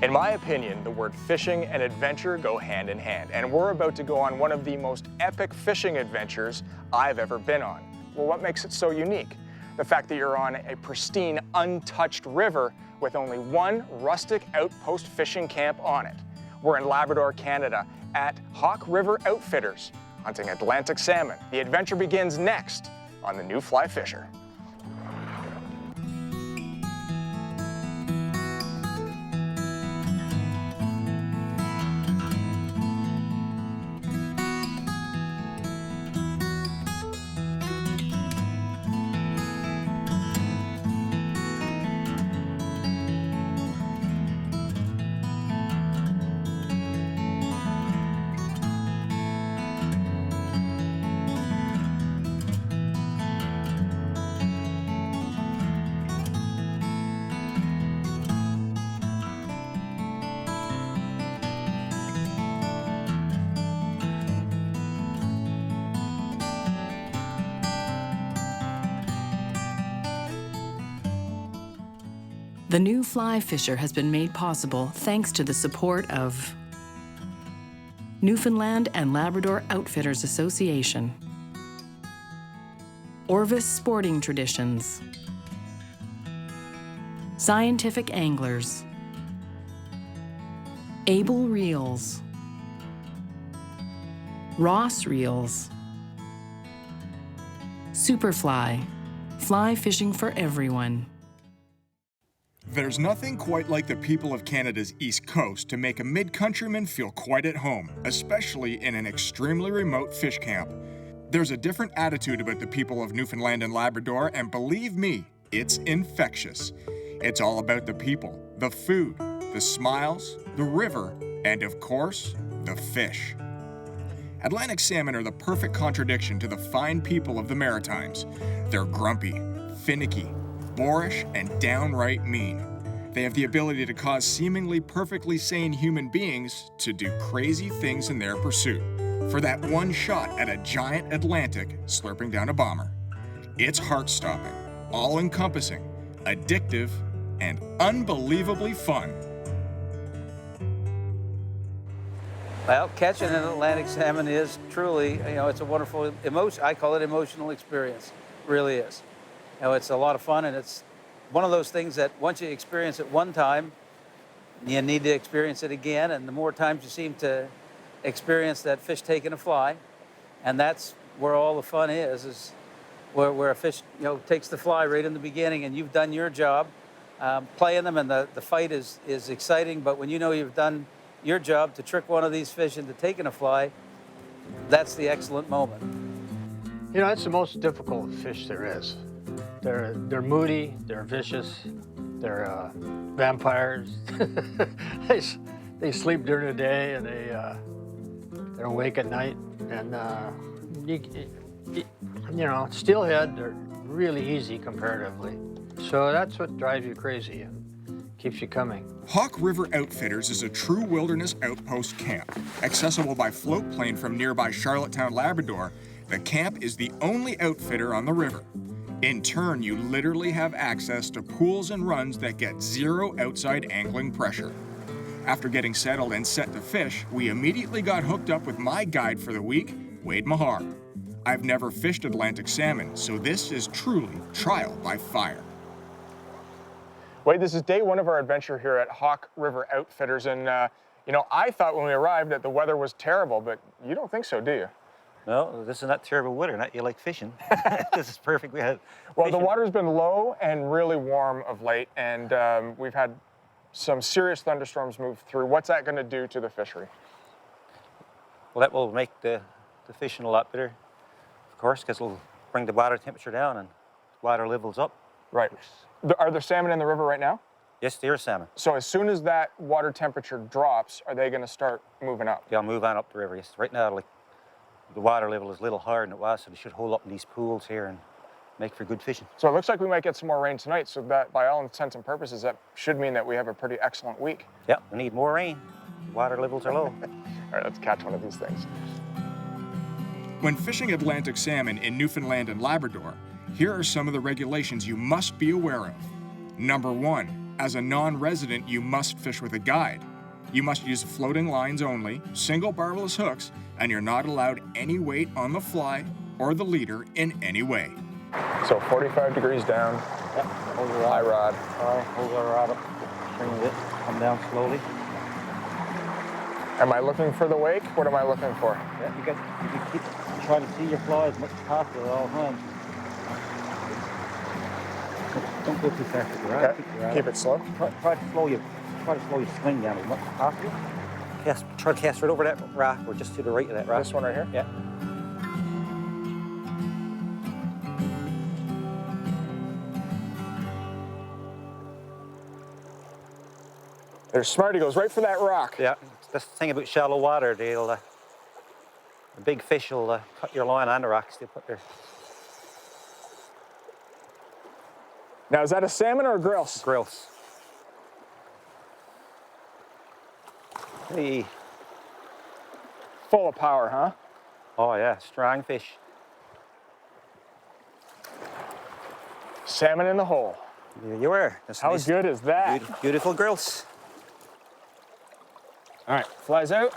In my opinion, the word fishing and adventure go hand in hand, and we're about to go on one of the most epic fishing adventures I've ever been on. Well, what makes it so unique? The fact that you're on a pristine, untouched river with only one rustic outpost fishing camp on it. We're in Labrador, Canada, at Hawke River Outfitters, hunting Atlantic salmon. The adventure begins next on the New Fly Fisher. The New Fly Fisher has been made possible thanks to the support of Newfoundland and Labrador Outfitters Association, Orvis Sporting Traditions, Scientific Anglers, Able Reels, Ross Reels, Superfly, fly fishing for everyone. There's nothing quite like the people of Canada's East Coast to make a mid-countryman feel quite at home, especially in an extremely remote fish camp. There's a different attitude about the people of Newfoundland and Labrador, and believe me, it's infectious. It's all about the people, the food, the smiles, the river, and of course, the fish. Atlantic salmon are the perfect contradiction to the fine people of the Maritimes. They're grumpy, finicky, boorish, and downright mean. They have the ability to cause seemingly perfectly sane human beings to do crazy things in their pursuit for that one shot at a giant Atlantic slurping down a bomber. It's heart-stopping, all-encompassing, addictive, and unbelievably fun. Well, catching an Atlantic salmon is truly, it's a wonderful emotion. I call it emotional experience. It really is. It's a lot of fun, and it's one of those things that once you experience it one time, you need to experience it again, and the more times you seem to experience that fish taking a fly, and that's where all the fun is where a fish takes the fly right in the beginning, and you've done your job playing them, and the fight is exciting, but when you know you've done your job to trick one of these fish into taking a fly, that's the excellent moment. It's the most difficult fish there is. They're moody, they're vicious, they're vampires. they sleep during the day and they're awake at night. And steelhead, they're really easy comparatively. So that's what drives you crazy and keeps you coming. Hawke River Outfitters is a true wilderness outpost camp. Accessible by float plane from nearby Charlottetown, Labrador, the camp is the only outfitter on the river. In turn, you literally have access to pools and runs that get zero outside angling pressure. After getting settled and set to fish, we immediately got hooked up with my guide for the week, MAHAR. I've never fished Atlantic salmon, so this is truly trial by fire. Wade, this is day one of our adventure here at Hawke River Outfitters, and I thought when we arrived that the weather was terrible, but you don't think so, do you? No, this is not terrible weather, not you like fishing. This is perfect. Well, the water's been low and really warm of late, and we've had some serious thunderstorms move through. What's that going to do to the fishery? Well, that will make the fishing a lot better, of course, because it'll bring the water temperature down and water levels up. Right. Are there salmon in the river right now? Yes, there is salmon. So as soon as that water temperature drops, are they going to start moving up? They'll move on up the river. Yes. Right now, the water level is a little higher than it was, so they should hold up in these pools here and make for good fishing. So it looks like we might get some more rain tonight, so that by all intents and purposes, that should mean that we have a pretty excellent week. Yeah, we need more rain. Water levels are low. All right, let's catch one of these things. When fishing Atlantic salmon in Newfoundland and Labrador, here are some of the regulations you must be aware of. Number 1, As a non-resident, you must fish with a guide. You must use floating lines only, single barbless hooks, and you're not allowed any weight on the fly or the leader in any way. So 45 degrees down, Yep. Hold your high rod. rod. All right, hold your rod up. Bring it. Come down slowly. Am I looking for the wake? What am I looking for? Yeah, you can keep trying to see your fly as much as possible at all times. Don't go too fast with your rod. Okay. Keep it slow. Try to slow your swing down as much as possible. Yes, try to cast right over that rock or just to the right of that rock. This one right here? Yeah. There's smart. He goes right for that rock. Yeah, that's the thing about shallow water. The big fish will cut your line on the rocks. They put their... Now, is that a salmon or a grilse? grills. Hey. Full of power, huh? Oh yeah, strong fish. Salmon in the hole. There you are. That's How nice, good is that? beautiful grills. All right, flies out.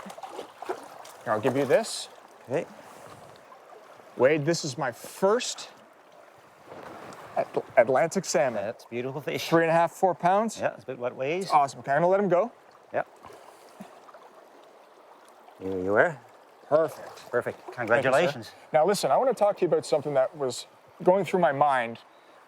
Here, I'll give you this. Okay. Wade, this is my first Atlantic salmon. That's beautiful fish. 3.5, 4 pounds. Yeah, that's about what it weighs. Awesome. Okay, I'm gonna let him go. Yep. There you are. Perfect. Perfect. Thank you, Congratulations. sir. Now listen, I want to talk to you about something that was going through my mind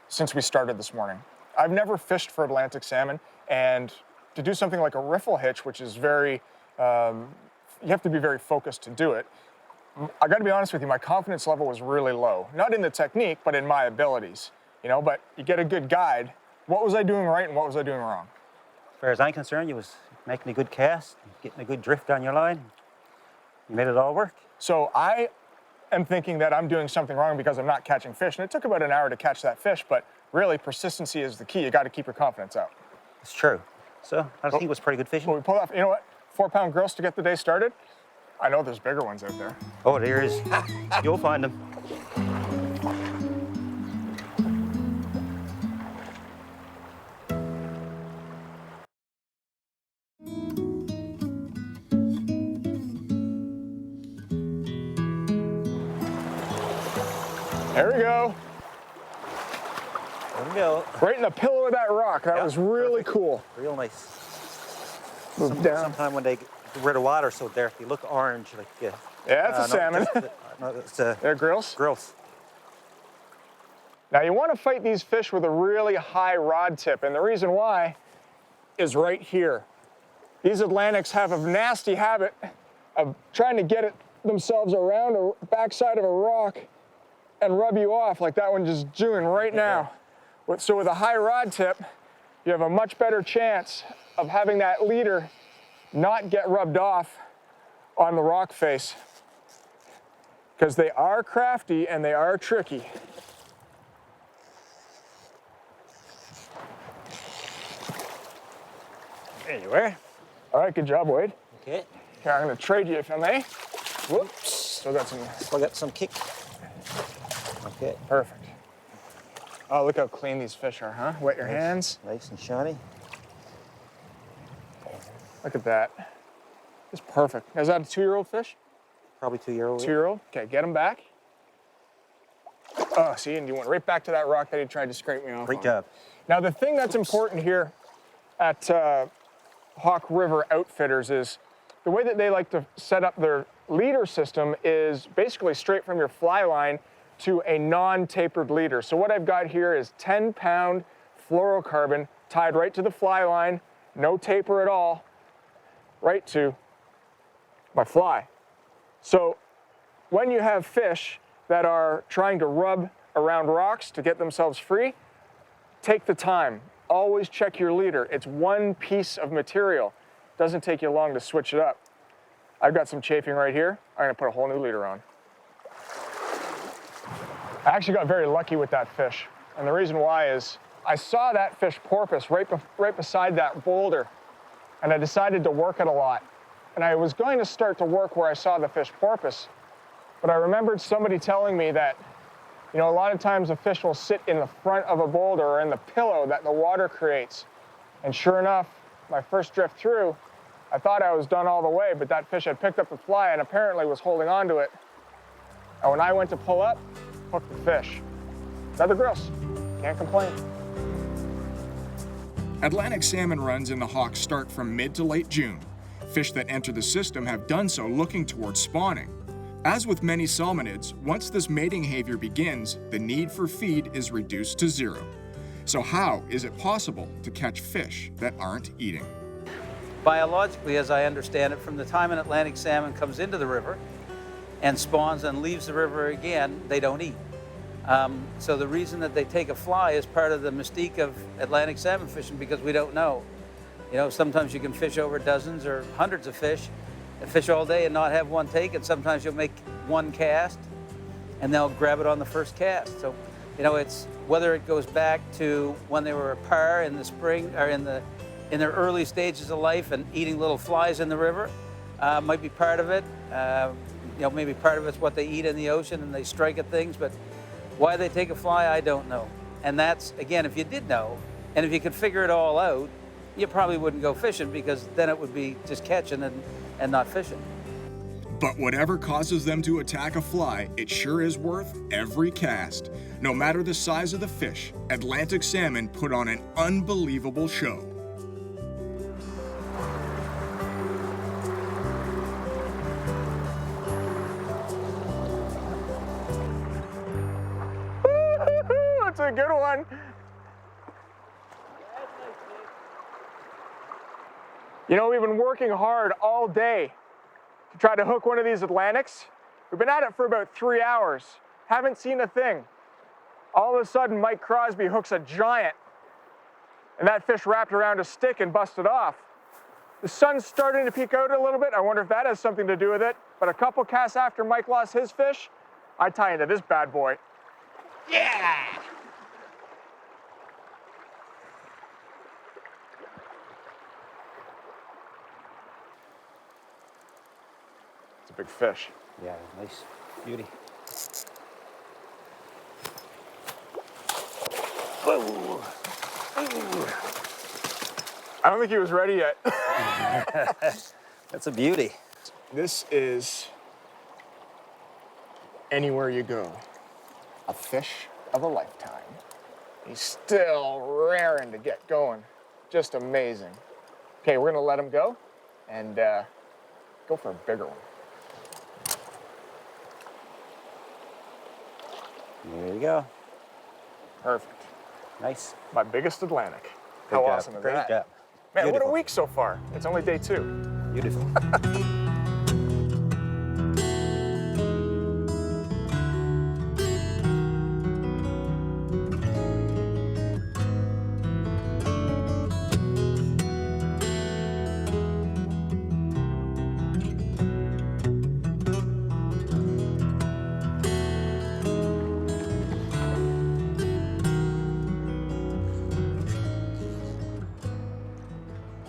since we started this morning. I've never fished for Atlantic salmon, and to do something like a riffle hitch, which is very, you have to be very focused to do it. I got to be honest with you, my confidence level was really low. Not in the technique, but in my abilities. You know, but you get a good guide. What was I doing right and what was I doing wrong? As far as I'm concerned, you was making a good cast, getting a good drift on your line. You made it all work. So I am thinking that I'm doing something wrong because I'm not catching fish. And it took about an hour to catch that fish, but really persistency is the key. You got to keep your confidence up. It's true. So I think it was pretty good fishing. Well, we pulled off, you know what? 4-pound grills to get the day started. I know there's bigger ones out there. Oh, there is. You'll find them. There we go. There we go. Right in the pillow of that rock. That Yeah, was really perfect. cool. Real nice. Move down. Sometime when they get rid of water so dark, they look orange. Like Yeah, that's a salmon. No, it's They're grills. grills. Now you want to fight these fish with a really high rod tip, and the reason why is right here. These Atlantics have a nasty habit of trying to get it themselves around the backside of a rock and rub you off like that one just doing right now. So with a high rod tip, you have a much better chance of having that leader not get rubbed off on the rock face, because they are crafty and they are tricky. There you are. All right, good job, Wade. Okay. Here, I'm gonna trade you if I may. Whoops, still got some. Still got some kick. Okay. Perfect. Oh, look how clean these fish are, huh? Wet your hands. Nice and shiny. Look at that. It's perfect. Is that a 2-year-old fish? Probably 2-year-old. 2-year-old? Okay, get him back. Oh, see, and you went right back to that rock that he tried to scrape me off Great on. job. Now, the thing that's important here at Hawke River Outfitters is the way that they like to set up their leader system is basically straight from your fly line to a non-tapered leader. So what I've got here is 10-pound fluorocarbon tied right to the fly line, no taper at all, right to my fly. So when you have fish that are trying to rub around rocks to get themselves free, take the time. Always check your leader. It's one piece of material. Doesn't take you long to switch it up. I've got some chafing right here. I'm gonna put a whole new leader on. I actually got very lucky with that fish. And the reason why is I saw that fish porpoise right beside that boulder, and I decided to work it a lot. And I was going to start to work where I saw the fish porpoise, but I remembered somebody telling me that, you know, a lot of times a fish will sit in the front of a boulder or in the pillow that the water creates. And sure enough, my first drift through, I thought I was done all the way, but that fish had picked up the fly and apparently was holding on to it. And when I went to pull up, hooked the fish. Another gross, can't complain. Atlantic salmon runs in the Hawke start from mid to late June. Fish that enter the system have done so looking towards spawning. As with many salmonids, once this mating behavior begins, the need for feed is reduced to zero. So how is it possible to catch fish that aren't eating? Biologically, as I understand it, from the time an Atlantic salmon comes into the river and spawns and leaves the river again, they don't eat. So the reason that they take a fly is part of the mystique of Atlantic salmon fishing, because we don't know. You know, sometimes you can fish over dozens or hundreds of fish and fish all day and not have one take, and sometimes you'll make one cast and they'll grab it on the first cast. So, you know, it's whether it goes back to when they were a par in the spring or in their early stages of life and eating little flies in the river, might be part of it. You know, maybe part of it's what they eat in the ocean and they strike at things, but why they take a fly, I don't know. And that's, again, if you did know, and if you could figure it all out, you probably wouldn't go fishing, because then it would be just catching and not fishing. But whatever causes them to attack a fly, it sure is worth every cast. No matter the size of the fish, Atlantic salmon put on an unbelievable show. That's a good one. You know, we've been working hard all day to try to hook one of these Atlantics. We've been at it for about 3 hours. Haven't seen a thing. All of a sudden, Mike Crosby hooks a giant, and that fish wrapped around a stick and busted off. The sun's starting to peek out a little bit. I wonder if that has something to do with it. But a couple casts after Mike lost his fish, I tie into this bad boy. Yeah! It's a big fish. Yeah, nice beauty. Whoa. I don't think he was ready yet. That's a beauty. This is anywhere you go, a fish of a lifetime. He's still raring to get going. Just amazing. Okay, we're gonna let him go and go for a bigger one. There you go. Perfect. Nice. My biggest Atlantic. Good How job. awesome is Great that? job. Man, what a Beautiful. week so far. It's only day 2. Beautiful.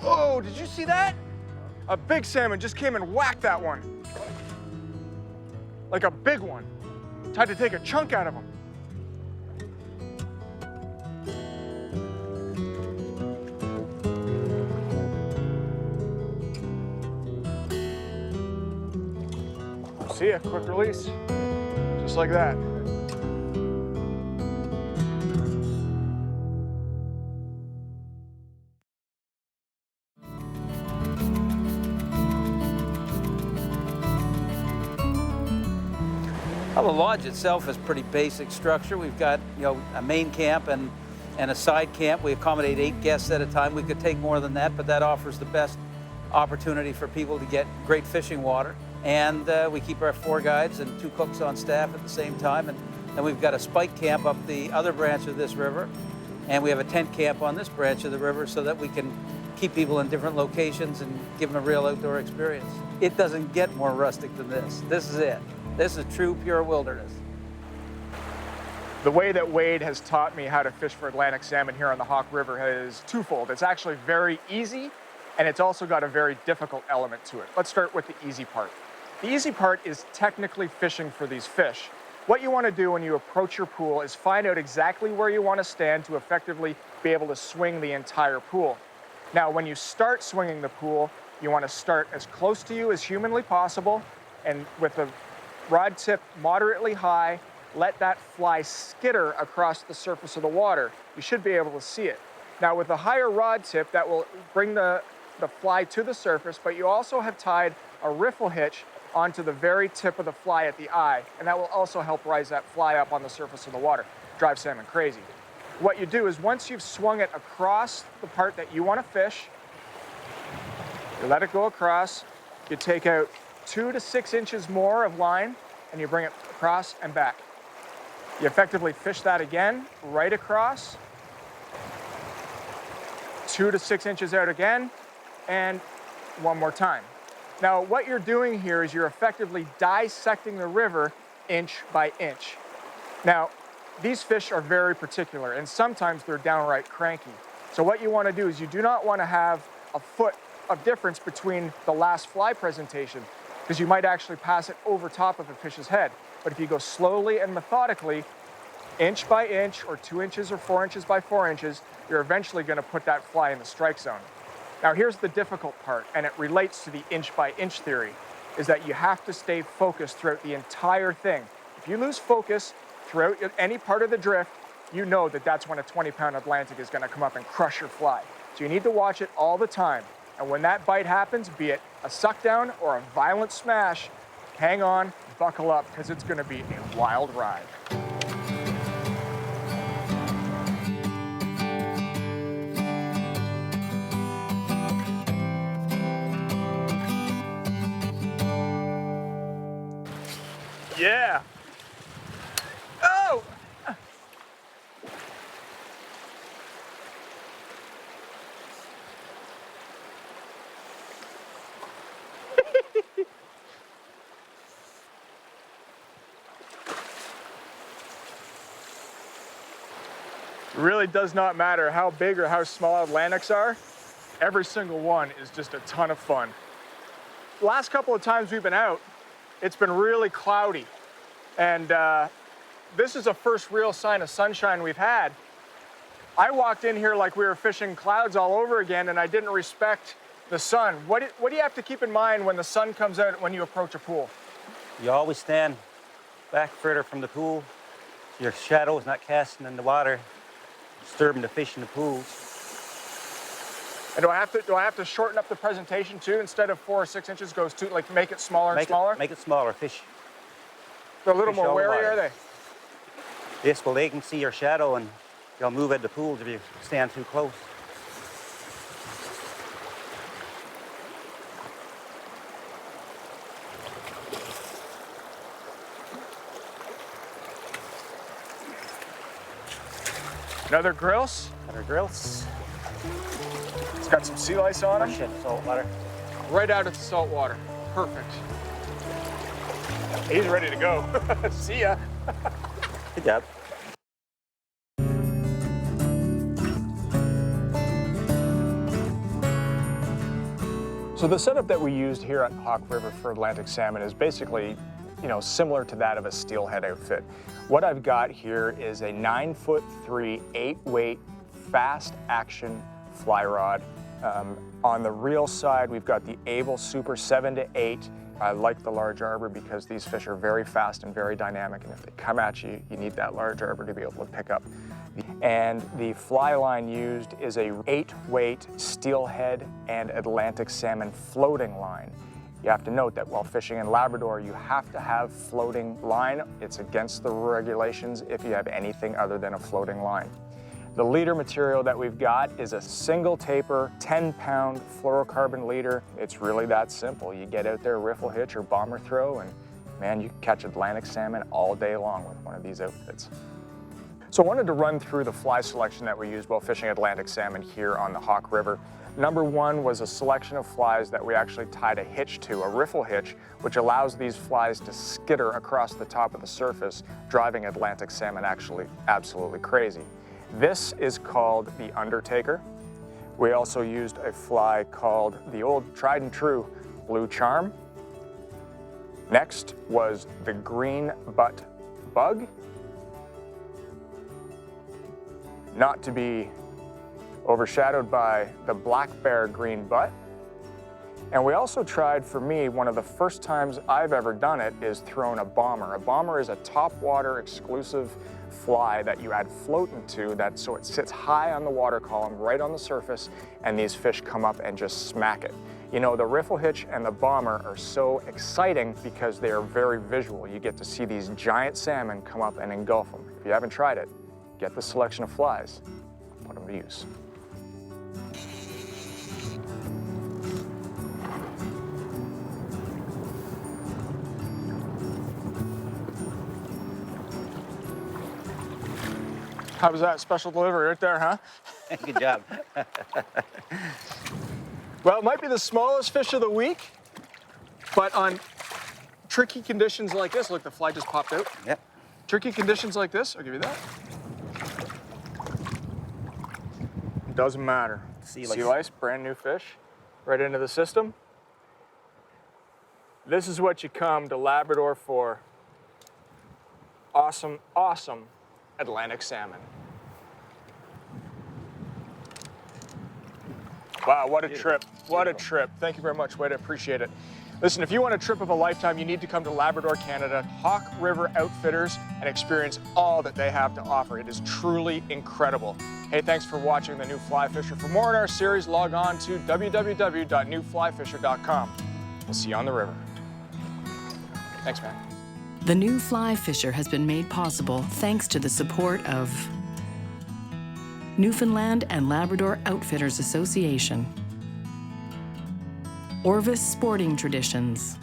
Whoa, did you see that? A big salmon just came and whacked that one. Like a big one. Tried to take a chunk out of him. See ya, quick release. Just like that. Well, the lodge itself is pretty basic structure. We've got, you know, a main camp and a side camp. We accommodate 8 guests at a time. We could take more than that, but that offers the best opportunity for people to get great fishing water. And we keep our 4 guides and 2 cooks on staff at the same time. And then we've got a spike camp up the other branch of this river. And we have a tent camp on this branch of the river so that we can keep people in different locations and give them a real outdoor experience. It doesn't get more rustic than this. This is it. This is true, pure wilderness. The way that Wade has taught me how to fish for Atlantic salmon here on the Hawke River is twofold. It's actually very easy, and it's also got a very difficult element to it. Let's start with the easy part. The easy part is technically fishing for these fish. What you want to do when you approach your pool is find out exactly where you want to stand to effectively be able to swing the entire pool. Now, when you start swinging the pool, you want to start as close to you as humanly possible, and with the rod tip moderately high, let that fly skitter across the surface of the water. You should be able to see it. Now, with the higher rod tip, that will bring the fly to the surface, but you also have tied a riffle hitch onto the very tip of the fly at the eye, and that will also help rise that fly up on the surface of the water. Drive salmon crazy. What you do is once you've swung it across the part that you want to fish, you let it go across, you take out 2 to 6 inches more of line, and you bring it across and back. You effectively fish that again, right across, 2 to 6 inches out again, and one more time. Now, what you're doing here is you're effectively dissecting the river inch by inch. Now, these fish are very particular, and sometimes they're downright cranky. So what you want to do is you do not want to have a foot of difference between the last fly presentation, because you might actually pass it over top of a fish's head. But if you go slowly and methodically, inch by inch, or 2 inches or 4 inches by 4 inches, you're eventually going to put that fly in the strike zone. Now, here's the difficult part, and it relates to the inch by inch theory, is that you have to stay focused throughout the entire thing. If you lose focus throughout any part of the drift, you know that that's when a 20-pound Atlantic is going to come up and crush your fly. So you need to watch it all the time. And when that bite happens, be it a suck down or a violent smash, hang on, buckle up, because it's going to be a wild ride. Yeah. Oh! It really does not matter how big or how small Atlantics are. Every single one is just a ton of fun. The last couple of times we've been out, it's been really cloudy. And this is the first real sign of sunshine we've had. I walked in here like we were fishing clouds all over again, and I didn't respect the sun. What do you have to keep in mind when the sun comes out when you approach a pool? You always stand back further from the pool, so your shadow is not casting in the water, disturbing the fish in the pools. And do I have to shorten up the presentation too? Instead of 4 or 6 inches, goes to like make it smaller and smaller? Make it smaller. Fish. They're a little Fish more all the wary, water. are they? Yes, well, they can see your shadow and they'll move out the pools if you stand too close. Another grilse. Other grills. It's got some sea lice on Fresh it. in salt water. Right out of the salt water. Perfect. He's ready to go. See ya. Good job. So the setup that we used here at Hawke River for Atlantic salmon is basically, similar to that of a steelhead outfit. What I've got here is a 9'3", 8-weight, fast action fly rod. On the reel side, we've got the Able Super 7 to 8. I like the large arbor because these fish are very fast and very dynamic, and if they come at you, you need that large arbor to be able to pick up. And the fly line used is a 8-weight steelhead and Atlantic salmon floating line. You have to note that while fishing in Labrador, you have to have floating line. It's against the regulations if you have anything other than a floating line. The leader material that we've got is a single taper, 10-pound fluorocarbon leader. It's really that simple. You get out there, riffle hitch or bomber throw, and man, you can catch Atlantic salmon all day long with one of these outfits. So I wanted to run through the fly selection that we used while fishing Atlantic salmon here on the Hawke River. Number one was a selection of flies that we actually tied a hitch to, a riffle hitch, which allows these flies to skitter across the top of the surface, driving Atlantic salmon actually absolutely crazy. This is called the Undertaker. We also used a fly called the old tried and true Blue Charm. Next was the Green Butt Bug. Not to be overshadowed by the black bear green butt. And we also tried, for me, one of the first times I've ever done it is thrown a bomber. A bomber is a top water exclusive fly that you add float into so it sits high on the water column, right on the surface, and these fish come up and just smack it. You know, the riffle hitch and the bomber are so exciting because they are very visual. You get to see these giant salmon come up and engulf them. If you haven't tried it, get the selection of flies, put them to use. How was that special delivery right there, huh? Good job. Well, it might be the smallest fish of the week, but on tricky conditions like this, look, the fly just popped out. Yep. Tricky conditions like this, I'll give you that. It doesn't matter. Sea lice, brand new fish, right into the system. This is what you come to Labrador for. Awesome, awesome Atlantic salmon. Wow, what a trip. What a trip. Thank you very much, Wade. I appreciate it. Listen, if you want a trip of a lifetime, you need to come to Labrador, Canada, Hawke River Outfitters, and experience all that they have to offer. It is truly incredible. Hey, thanks for watching The New Fly Fisher. For more in our series, log on to www.newflyfisher.com. We'll see you on the river. Thanks, man. The New Fly Fisher has been made possible thanks to the support of Newfoundland and Labrador Outfitters Association, Orvis Sporting Traditions,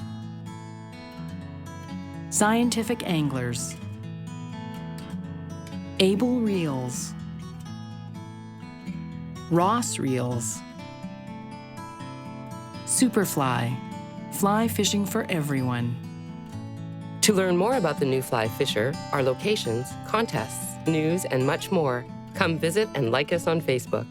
Scientific Anglers, Able Reels, Ross Reels, Superfly, fly fishing for everyone. To learn more about the New Fly Fisher, our locations, contests, news, and much more, come visit and like us on Facebook.